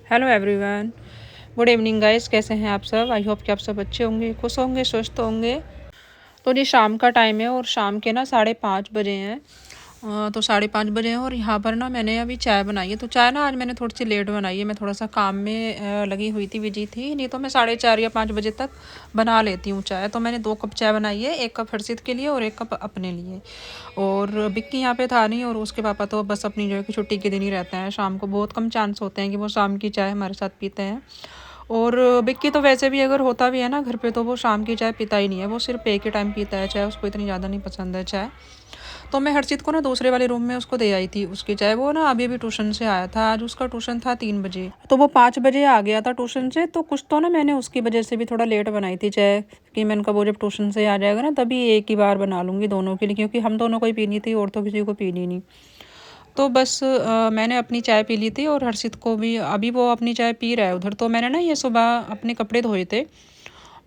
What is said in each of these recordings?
Hello everyone, good evening guys. कैसे हैं आप सब? आई होप कि आप सब अच्छे होंगे, खुश होंगे, स्वस्थ होंगे। तो ये शाम का टाइम है और शाम के ना 5:30 बजे हैं। तो 5:30 बजे हैं और यहाँ पर ना मैंने अभी चाय बनाई है। तो चाय ना आज मैंने थोड़ी सी लेट बनाई है। मैं थोड़ा सा काम में लगी हुई थी, बिजी थी। नहीं तो मैं 4:30 या 5 बजे तक बना लेती हूँ चाय। तो मैंने 2 कप चाय बनाई है, 1 कप हर्षित के लिए और 1 कप अपने लिए। और बिक्की यहाँ पे था नहीं और उसके पापा तो बस अपनी जो है कि छुट्टी के दिन ही रहते हैं। शाम को बहुत कम चांस होते हैं कि वो शाम की चाय हमारे साथ पीते हैं। और बिक्की तो वैसे भी अगर होता भी है ना घर पे, तो वो शाम की चाय पीता ही नहीं है। वो सिर्फ पे के टाइम पीता है चाय, उसको इतनी ज़्यादा नहीं पसंद है चाय। तो मैं हर्षित को ना दूसरे वाले रूम में उसको दे आई थी उसकी चाय। वो ना अभी अभी ट्यूशन से आया था। आज उसका ट्यूशन था 3 बजे, तो वो 5 बजे आ गया था ट्यूशन से। तो कुछ तो ना मैंने उसकी वजह से भी थोड़ा लेट बनाई थी चाय, कि मैंने कहा वो जब ट्यूशन से आ जाएगा ना तभी एक ही बार बना लूँगी दोनों के लिए, क्योंकि हम दोनों को ही पीनी थी और तो किसी को पीनी नहीं। तो बस मैंने अपनी चाय पी ली थी और हर्षित को भी, अभी वो अपनी चाय पी रहा है उधर। तो मैंने ना ये सुबह अपने कपड़े धोए थे,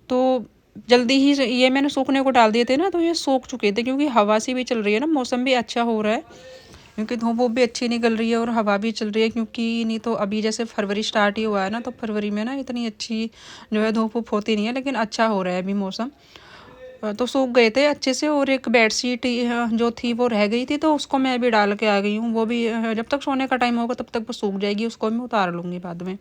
तो जल्दी ही ये मैंने सूखने को डाल दिए थे ना, तो ये सूख चुके थे क्योंकि हवा सी भी चल रही है ना, मौसम भी अच्छा हो रहा है। क्योंकि धूप वूप भी अच्छी निकल रही है और हवा भी चल रही है। क्योंकि नहीं तो अभी जैसे फरवरी स्टार्ट ही हुआ है ना, तो फरवरी में ना इतनी अच्छी जो है धूप वूप होती नहीं है, लेकिन अच्छा हो रहा है अभी मौसम। तो सूख गए थे अच्छे से। और एक बेडशीट जो थी वो रह गई थी, तो उसको मैं अभी डाल के आ गई हूँ। वो भी जब तक सोने का टाइम होगा तब तक वो सूख जाएगी, उसको मैं उतार लूँगी बाद में।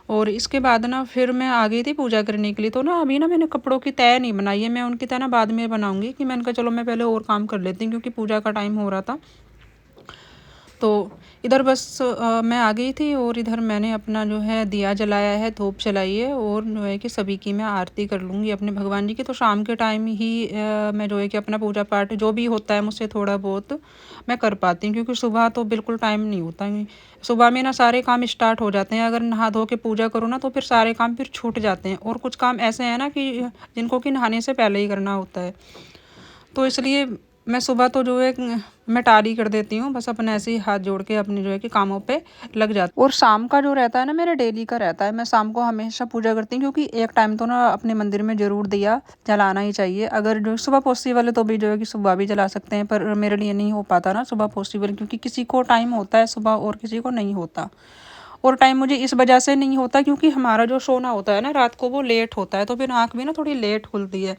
और इसके बाद ना फिर मैं आ गई थी पूजा करने के लिए। तो ना अभी ना मैंने कपड़ों की तय नहीं बनाई है, मैं उनकी तय ना बाद में बनाऊंगी। कि मैंने कहा चलो मैं पहले और काम कर लेती हूँ, क्योंकि पूजा का टाइम हो रहा था। तो इधर बस मैं आ गई थी और इधर मैंने अपना जो है दिया जलाया है, धूप जलाई है। और जो है कि सभी की मैं आरती कर लूँगी अपने भगवान जी की। तो शाम के टाइम ही मैं जो है कि अपना पूजा पाठ जो भी होता है मुझसे थोड़ा बहुत मैं कर पाती हूँ, क्योंकि सुबह तो बिल्कुल टाइम नहीं होता। सुबह में ना सारे काम स्टार्ट हो जाते हैं, अगर नहा धो के पूजा करो ना तो फिर सारे काम फिर छूट जाते हैं। और कुछ काम ऐसे हैं ना कि जिनको कि नहाने से पहले ही करना होता है। तो इसलिए मैं सुबह तो जो है मैं टाली कर देती हूँ, बस अपने ऐसे ही हाथ जोड़ के अपने जो है कि कामों पे लग जाती। और शाम का जो रहता है ना मेरा डेली का रहता है, मैं शाम को हमेशा पूजा करती हूँ। क्योंकि एक टाइम तो ना अपने मंदिर में जरूर दिया जलाना ही चाहिए। अगर जो सुबह पॉसिबल है तो भी जो है कि सुबह भी जला सकते हैं, पर मेरे लिए नहीं हो पाता ना सुबह पॉसिबल, क्योंकि किसी को टाइम होता है सुबह और किसी को नहीं होता। और टाइम मुझे इस वजह से नहीं होता क्योंकि हमारा जो सोना होता है ना रात को वो लेट होता है, तो फिर आँख भी ना थोड़ी लेट खुलती है।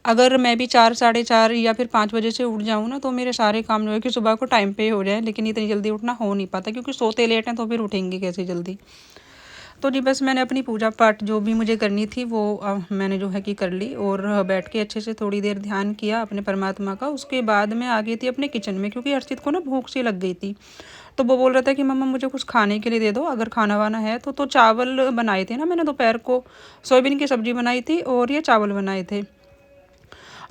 अगर मैं भी 4, 4:30 या फिर 5 बजे से उठ जाऊँ ना, तो मेरे सारे काम जो है कि सुबह को टाइम पे हो जाए। लेकिन इतनी जल्दी उठना हो नहीं पाता, क्योंकि सोते लेट हैं तो फिर उठेंगे कैसे जल्दी। तो जी बस मैंने अपनी पूजा पाठ जो भी मुझे करनी थी वो मैंने जो है कि कर ली। और बैठ के अच्छे से थोड़ी देर ध्यान किया अपने परमात्मा का। उसके बाद मैं आ गई थी अपने किचन में, क्योंकि हर्षित को ना भूख सी लग गई थी। तो वो बोल रहा था कि मम्मा मुझे कुछ खाने के लिए दे दो, अगर खाना वाना है तो चावल बनाए थे ना मैंने दोपहर को, सोयाबीन की सब्जी बनाई थी और ये चावल बनाए थे।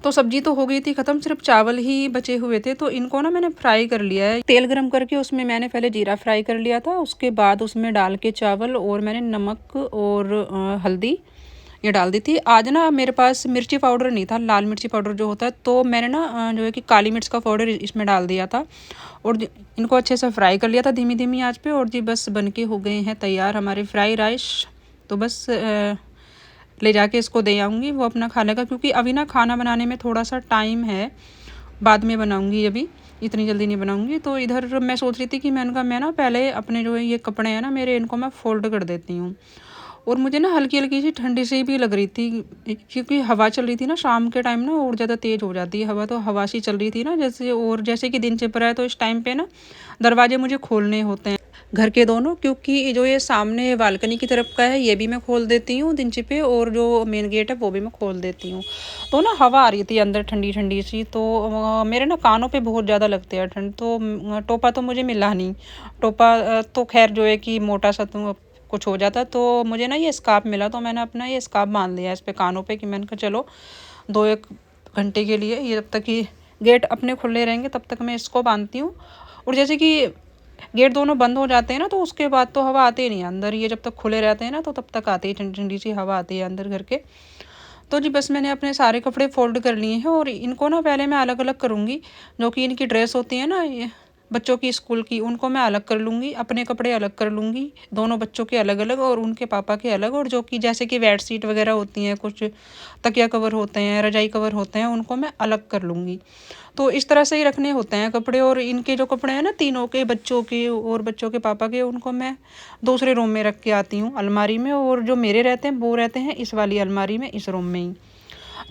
तो सब्जी तो हो गई थी ख़त्म, सिर्फ चावल ही बचे हुए थे। तो इनको ना मैंने फ्राई कर लिया है, तेल गरम करके उसमें मैंने पहले जीरा फ्राई कर लिया था। उसके बाद उसमें डाल के चावल और मैंने नमक और हल्दी ये डाल दी थी। आज ना मेरे पास मिर्ची पाउडर नहीं था, लाल मिर्ची पाउडर जो होता है, तो मैंने ना जो है कि काली मिर्च का पाउडर इसमें डाल दिया था। और इनको अच्छे से फ्राई कर लिया था धीमी धीमी आंच पे। और जी बस बनके हो गए हैं तैयार हमारे फ्राई राइस। तो बस ले जाके इसको दे आऊँगी, वो अपना खा लेगा। क्योंकि अभी ना खाना बनाने में थोड़ा सा टाइम है, बाद में बनाऊँगी, अभी इतनी जल्दी नहीं बनाऊँगी। तो इधर मैं सोच रही थी कि मैंने कहा मैं ना पहले अपने जो है ये कपड़े हैं ना मेरे, इनको मैं फ़ोल्ड कर देती हूँ। और मुझे ना हल्की हल्की सी ठंडी सी भी लग रही थी, क्योंकि हवा चल रही थी ना शाम के टाइम ना, और ज़्यादा तेज़ हो जाती है हवा। तो हवा सी चल रही थी ना जैसे, और जैसे कि दिन छिप रहा है तो इस टाइम पे ना दरवाजे मुझे खोलने होते हैं घर के दोनों। क्योंकि जो ये सामने बालकनी की तरफ का है ये भी मैं खोल देती हूँ दिन छिपे, और जो मेन गेट है वो भी मैं खोल देती हूँ। तो ना हवा आ रही थी अंदर ठंडी ठंडी सी। तो मेरे ना कानों पे बहुत ज़्यादा लगते हैं ठंड। तो टोपा तो मुझे मिला नहीं। टोपा तो खैर जो है कि मोटा सा तो कुछ हो जाता। तो मुझे ना ये स्कार्फ मिला, तो मैंने अपना ये स्कार्फ बांध लिया इस पे कानों पे, कि मैंने कहा चलो 2-1 घंटे के लिए ये, जब तक कि गेट अपने खुले रहेंगे तब तक मैं इसको बांधती हूँ। और जैसे कि गेट दोनों बंद हो जाते हैं ना, तो उसके बाद तो हवा आती ही नहीं है अंदर। ये जब तक खुले रहते हैं ना तो तब तक आती है ठंडी ठंडी सी हवा आती है अंदर घर के। तो जी बस मैंने अपने सारे कपड़े फोल्ड कर लिए हैं, और इनको ना पहले मैं अलग अलग करूँगी। जो कि इनकी ड्रेस होती है ना, ये बच्चों की स्कूल की उनको मैं अलग कर लूँगी, अपने कपड़े अलग कर लूँगी, दोनों बच्चों के अलग अलग और उनके पापा के अलग। और जो कि जैसे कि बेड शीट वगैरह होती हैं, कुछ तकिया कवर होते हैं, रजाई कवर होते हैं, उनको मैं अलग कर लूँगी। तो इस तरह से ही रखने होते हैं कपड़े। और इनके जो कपड़े हैं ना, तीनों के, बच्चों के और बच्चों के पापा के, उनको मैं दूसरे रूम में रख के आती हूँ अलमारी में, और जो मेरे रहते हैं वो रहते हैं इस वाली अलमारी में, इस रूम में ही।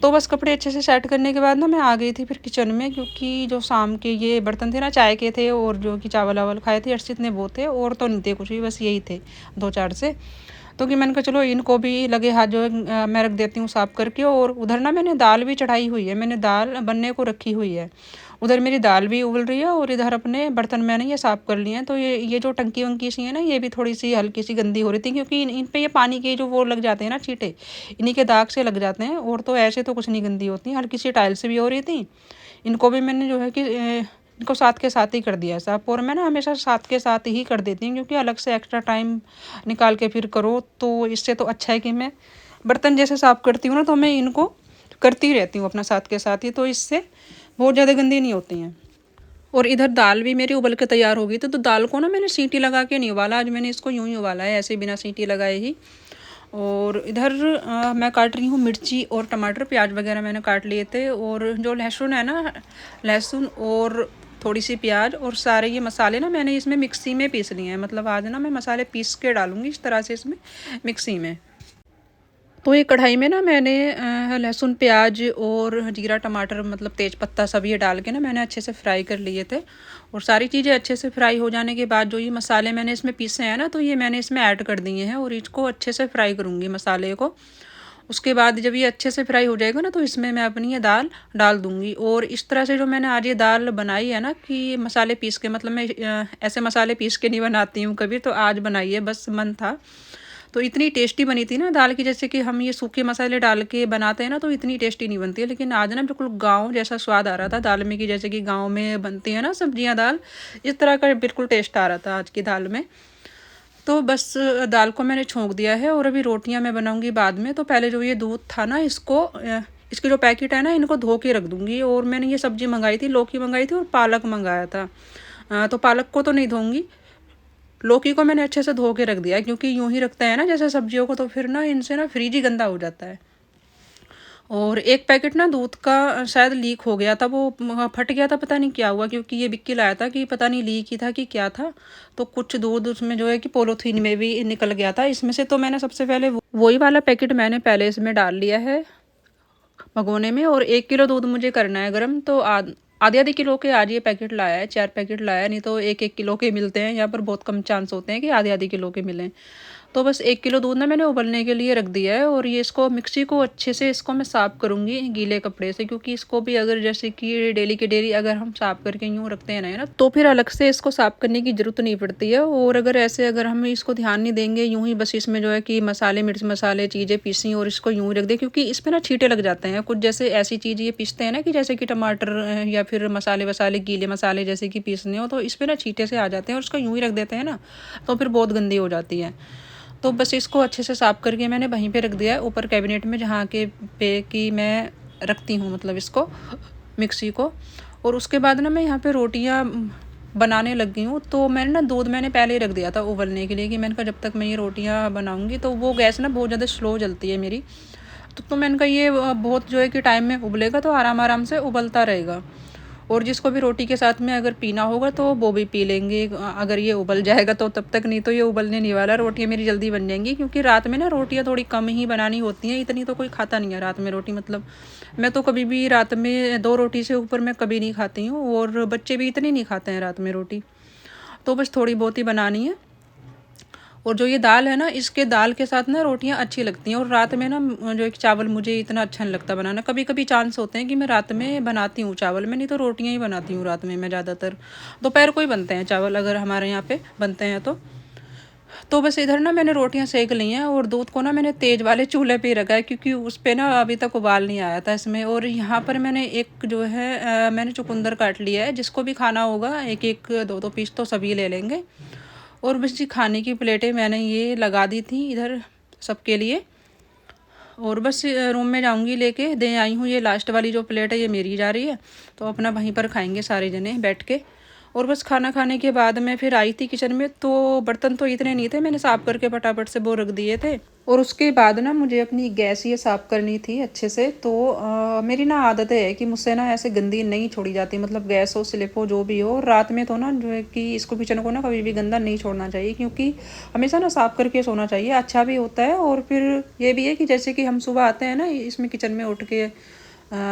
तो बस कपड़े अच्छे से सेट करने के बाद ना मैं आ गई थी फिर किचन में, क्योंकि जो शाम के ये बर्तन थे ना, चाय के थे, और जो कि चावल वावल खाए थे अर्षित ने वो थे, और तो नहीं थे कुछ भी, बस यही थे 2-4 से। तो कि मैंने कहा चलो इनको भी लगे हाथ जो है मैं रख देती हूँ साफ़ करके। और उधर ना मैंने दाल भी चढ़ाई हुई है, मैंने दाल बनने को रखी हुई है। उधर मेरी दाल भी उबल रही है और इधर अपने बर्तन मैंने ये साफ़ कर लिए हैं। तो ये जो टंकी वंकी सी है ना, ये भी थोड़ी सी हल्की सी गंदी हो रही थी, क्योंकि इन पे ये पानी के जो वो लग जाते हैं ना छींटे, इन्हीं के दाग से लग जाते हैं। और तो ऐसे तो कुछ नहीं गंदी होती, हल्की सी टाइल से भी हो रही थी। इनको भी मैंने जो है कि इनको साथ के साथ ही कर दिया साफ़। और मैं ना हमेशा साथ के साथ ही कर देती हूँ, क्योंकि अलग से एक्स्ट्रा टाइम निकाल के फिर करो तो इससे तो अच्छा है कि मैं बर्तन जैसे साफ़ करती हूँ ना, तो मैं इनको करती रहती हूँ अपना साथ के साथ ही, तो इससे बहुत ज़्यादा गंदी नहीं होती हैं। और इधर दाल भी मेरी उबल के तैयार हो गई थी। तो दाल को ना मैंने सीटी लगा के नहीं उबाला, आज मैंने इसको यूं ही उबाला है, ऐसे बिना सीटी लगाए ही। और इधर मैं काट रही हूँ मिर्ची और टमाटर, प्याज वगैरह मैंने काट लिए थे। और जो लहसुन है ना, लहसुन और थोड़ी सी प्याज और सारे ये मसाले ना मैंने इसमें मिक्सी में पीस लिए हैं। मतलब आज ना मैं मसाले पीस के डालूँगी इस तरह से इसमें मिक्सी में। तो ये कढ़ाई में ना मैंने लहसुन प्याज और जीरा टमाटर मतलब तेज पत्ता सब ये डाल के ना मैंने अच्छे से फ्राई कर लिए थे। और सारी चीज़ें अच्छे से फ्राई हो जाने के बाद जो ये मसाले मैंने इसमें पीसे हैं ना, तो ये मैंने इसमें ऐड कर दिए हैं और इसको अच्छे से फ्राई करूँगी मसाले को। उसके बाद जब ये अच्छे से फ्राई हो जाएगा ना, तो इसमें मैं अपनी ये दाल डाल दूँगी। और इस तरह से जो मैंने आज ये दाल बनाई है ना, कि मसाले पीस के, मतलब मैं ऐसे मसाले पीस के नहीं बनाती हूँ कभी, तो आज बनाई है, बस मन था। तो इतनी टेस्टी बनी थी ना दाल की, जैसे कि हम ये सूखे मसाले डाल के बनाते हैं ना, तो इतनी टेस्टी नहीं बनती है। लेकिन आज ना बिल्कुल गाँव जैसा स्वाद आ रहा था दाल में, कि जैसे कि गाँव में बनती है ना सब्जियाँ दाल, इस तरह का बिल्कुल टेस्ट आ रहा था आज की दाल में। तो बस दाल को मैंने छोंक दिया है और अभी रोटियां मैं बनाऊंगी बाद में। तो पहले जो ये दूध था ना, इसको इसके जो पैकेट है ना, इनको धो के रख दूंगी। और मैंने ये सब्जी मंगाई थी, लौकी मंगाई थी और पालक मंगाया था। तो पालक को तो नहीं धोऊंगी, लौकी को मैंने अच्छे से धो के रख दिया है, क्योंकि यूं ही रखते हैं ना जैसे सब्जियों को, तो फिर ना इनसे ना फ्रिज ही गंदा हो जाता है। और एक पैकेट ना दूध का शायद लीक हो गया था, वो फट गया था, पता नहीं क्या हुआ, क्योंकि ये बिक्की लाया था कि पता नहीं लीक ही था कि क्या था। तो कुछ दूध उसमें जो है कि पोलोथीन में भी निकल गया था इसमें से। तो मैंने सबसे पहले वही वाला पैकेट मैंने पहले इसमें डाल लिया है भगोने में। और 1 किलो दूध मुझे करना है गर्म, तो आधे आधे किलो के आज ये पैकेट लाया है, 4 पैकेट लाया है, नहीं तो 1-1 किलो के मिलते हैं यहाँ पर, बहुत कम चांस होते हैं कि आधे आधे किलो के मिलें। तो बस 1 किलो दूध ना मैंने उबलने के लिए रख दिया है। और ये इसको मिक्सी को अच्छे से इसको मैं साफ़ करूँगी गीले कपड़े से, क्योंकि इसको भी अगर जैसे कि डेली के डेली अगर हम साफ़ करके यूँ रखते हैं ना, तो फिर अलग से इसको साफ़ करने की ज़रूरत नहीं पड़ती है। और अगर ऐसे अगर हम इसको ध्यान नहीं देंगे, यूँ ही बस इसमें जो है कि मसाले मिर्च मसाले चीज़ें पीसी और इसको यूँ ही रख दें, क्योंकि इसमें ना छींटे लग जाते हैं कुछ, जैसे ऐसी चीज़ ये पीसते हैं ना, कि जैसे कि टमाटर या फिर मसाले वसाले गीले मसाले जैसे कि पीसने हो, तो इस पर ना छींटे से आ जाते हैं और उसको यूँ ही रख देते हैं ना, तो फिर बहुत गंदी हो जाती है। तो बस इसको अच्छे से साफ़ करके मैंने वहीं पे रख दिया है ऊपर कैबिनेट में, जहाँ के पे कि मैं रखती हूँ मतलब इसको मिक्सी को। और उसके बाद ना मैं यहाँ पे रोटियाँ बनाने लग गई हूँ। तो मैंने ना दूध मैंने पहले ही रख दिया था उबलने के लिए, कि मैंने कहा जब तक मैं ये रोटियाँ बनाऊँगी तो वो गैस ना बहुत ज़्यादा स्लो जलती है मेरी। तो मैंने कहा ये बहुत जो है कि टाइम में उबलेगा, तो आराम आराम से उबलता रहेगा। और जिसको भी रोटी के साथ में अगर पीना होगा तो वो भी पी लेंगे, अगर ये उबल जाएगा तो तब तक, नहीं तो ये उबलने नहीं वाला, रोटियाँ मेरी जल्दी बन जाएंगी। क्योंकि रात में ना रोटियाँ थोड़ी कम ही बनानी होती हैं, इतनी तो कोई खाता नहीं है रात में रोटी। मतलब मैं तो कभी भी रात में 2 रोटी से ऊपर मैं कभी नहीं खाती हूँ, और बच्चे भी इतनी नहीं खाते हैं रात में रोटी। तो बस थोड़ी बहुत ही बनानी है। और जो ये दाल है ना, इसके दाल के साथ ना रोटियां अच्छी लगती हैं। और रात में ना जो एक चावल मुझे इतना अच्छा नहीं लगता बनाना, कभी कभी चांस होते हैं कि मैं रात में बनाती हूँ चावल में, नहीं तो रोटियां ही बनाती हूँ रात में मैं ज़्यादातर। दोपहर को ही बनते हैं चावल अगर हमारे यहाँ पे बनते हैं तो बस इधर ना मैंने रोटियां सेक ली हैं। और दूध को ना मैंने तेज़ वाले चूल्हे पे ही रखा है, क्योंकि उस पर ना अभी तक उबाल नहीं आया था इसमें। और यहाँ पर मैंने एक जो है मैंने चुकंदर काट लिया है, जिसको भी खाना होगा एक एक 2-2 पीस तो सभी ले लेंगे। और बस जी खाने की प्लेटें मैंने ये लगा दी थी इधर सबके लिए। और बस रूम में जाऊंगी लेके दे आई हूँ, ये लास्ट वाली जो प्लेट है ये मेरी जा रही है, तो अपना वहीं पर खाएंगे सारे जने बैठ के। और बस खाना खाने के बाद मैं फिर आई थी किचन में, तो बर्तन तो इतने नहीं थे, मैंने साफ़ करके फटाफट से वो रख दिए थे। और उसके बाद ना मुझे अपनी गैस ये साफ़ करनी थी अच्छे से। तो मेरी ना आदत है कि मुझसे ना ऐसे गंदी नहीं छोड़ी जाती, मतलब गैस हो स्लिप हो जो भी हो। रात में तो ना जो है कि इसको किचन को ना कभी भी गंदा नहीं छोड़ना चाहिए, क्योंकि हमेशा ना साफ़ करके सोना चाहिए, अच्छा भी होता है। और फिर ये भी है कि जैसे कि हम सुबह आते हैं ना इसमें किचन में उठ के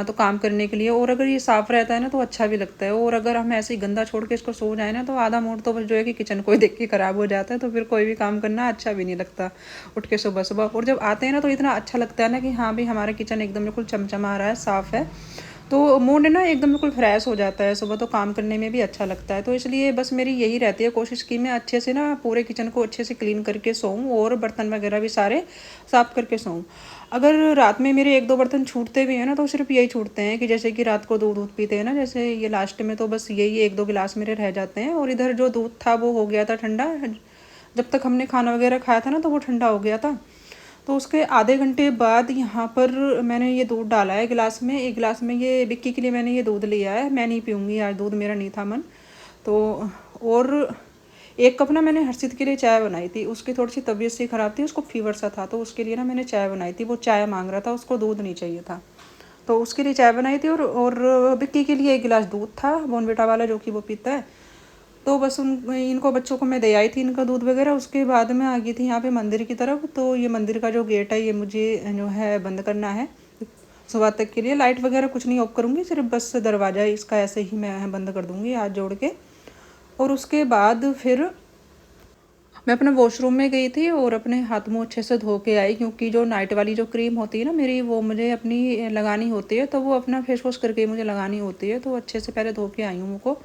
तो काम करने के लिए, और अगर ये साफ़ रहता है ना तो अच्छा भी लगता है। और अगर हम ऐसे ही गंदा छोड़ के इसको सो जाए ना तो आधा मूड तो बस जो है कि किचन को ही देख के ख़राब हो जाता है, तो फिर कोई भी काम करना अच्छा भी नहीं लगता उठ के सुबह सुबह। और जब आते हैं ना तो इतना अच्छा लगता है ना कि हाँ भाई हमारा किचन एकदम बिल्कुल चमचमा रहा है, साफ़ है, तो मूड ना एकदम बिल्कुल फ्रेश हो जाता है सुबह, तो काम करने में भी अच्छा लगता है। तो इसलिए बस मेरी यही रहती है कोशिश कि मैं अच्छे से ना पूरे किचन को अच्छे से क्लीन करके सोऊं और बर्तन वगैरह भी सारे साफ़ करके सोऊं। अगर रात में मेरे एक दो बर्तन छूटते भी हैं ना तो सिर्फ यही छूटते हैं कि जैसे कि रात को दूध पीते हैं ना, जैसे ये लास्ट में, तो बस यही एक दो गिलास मेरे रह जाते हैं। और इधर जो दूध था वो हो गया था ठंडा, जब तक हमने खाना वगैरह खाया था ना तो वो ठंडा हो गया था। तो उसके आधे घंटे बाद यहाँ पर मैंने ये दूध डाला है गिलास में, एक गिलास में ये बिक्की के लिए मैंने ये दूध लिया है। मैं नहीं पीऊँगी आज दूध, मेरा नहीं था मन। तो और एक कप ना मैंने हर्षित के लिए चाय बनाई थी, उसकी थोड़ी सी तबीयत सी ख़राब थी, उसको फीवर सा था, तो उसके लिए ना मैंने चाय बनाई थी। वो चाय मांग रहा था, उसको दूध नहीं चाहिए था, तो उसके लिए चाय बनाई थी। और बिक्की के लिए एक गिलास दूध था बॉर्नविटा वाला जो कि वो पीता है। तो बस इनको बच्चों को मैं दे आई थी इनका दूध वगैरह। उसके बाद मैं आ गई थी यहाँ पे मंदिर की तरफ। तो ये मंदिर का जो गेट है ये मुझे जो है बंद करना है सुबह तक के लिए। लाइट वगैरह कुछ नहीं ऑफ करूँगी, सिर्फ बस दरवाज़ा इसका ऐसे ही मैं बंद कर दूँगी हाथ जोड़ के। और उसके बाद फिर मैं अपने वॉशरूम में गई थी और अपने हाथ मुँह अच्छे से धो के आई, क्योंकि जो नाइट वाली जो क्रीम होती है ना मेरी, वो मुझे अपनी लगानी होती है, तो वो अपना फेस वॉश करके मुझे लगानी होती है। तो अच्छे से पहले धो के आई हूँ मुँह को,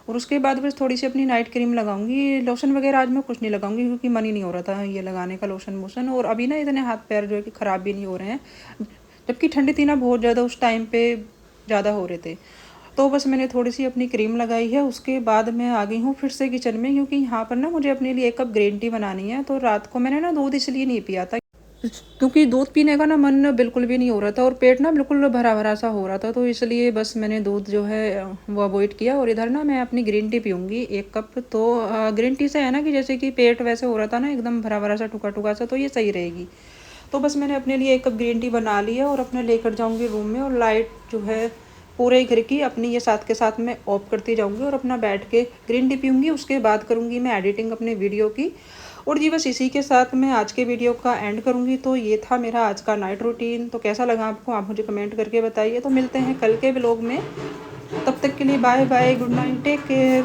और उसके बाद बस थोड़ी सी अपनी नाइट क्रीम लगाऊंगी। लोशन वगैरह आज मैं कुछ नहीं लगाऊंगी, क्योंकि मन ही नहीं हो रहा था ये लगाने का लोशन वोशन। और अभी ना इतने हाथ पैर जो है कि ख़राब भी नहीं हो रहे हैं, जबकि ठंडी थी ना बहुत ज़्यादा, उस टाइम पे ज़्यादा हो रहे थे। तो बस मैंने थोड़ी सी अपनी क्रीम लगाई है। उसके बाद मैं आ गई हूँ फिर से किचन में, क्योंकि यहाँ पर ना मुझे अपने लिए एक कप ग्रीन टी बनानी है। तो रात को मैंने ना दूध इसलिए नहीं पिया था क्योंकि दूध पीने का ना मन बिल्कुल भी नहीं हो रहा था, और पेट ना बिल्कुल भरा भरा सा हो रहा था, तो इसलिए बस मैंने दूध जो है वो अवॉइड किया। और इधर ना मैं अपनी ग्रीन टी पीऊँगी एक कप। तो ग्रीन टी से है ना कि जैसे कि पेट वैसे हो रहा था ना एकदम भरा भरा सा टुका टुका सा, तो ये सही रहेगी। तो बस मैंने अपने लिए एक कप ग्रीन टी बना ली है और अपने लेकर जाऊँगी रूम में। और लाइट जो है पूरे घर की अपनी ये साथ के साथ मैं ऑफ करती जाऊँगी और अपना बैठ के ग्रीन टी पीऊँगी। उसके बाद करूँगी मैं एडिटिंग अपने वीडियो की। और जी बस इसी के साथ मैं आज के वीडियो का एंड करूँगी। तो ये था मेरा आज का नाइट रूटीन। तो कैसा लगा आपको, आप मुझे कमेंट करके बताइए। तो मिलते हैं कल के व्लॉग में, तब तक के लिए bye bye, good night, take care.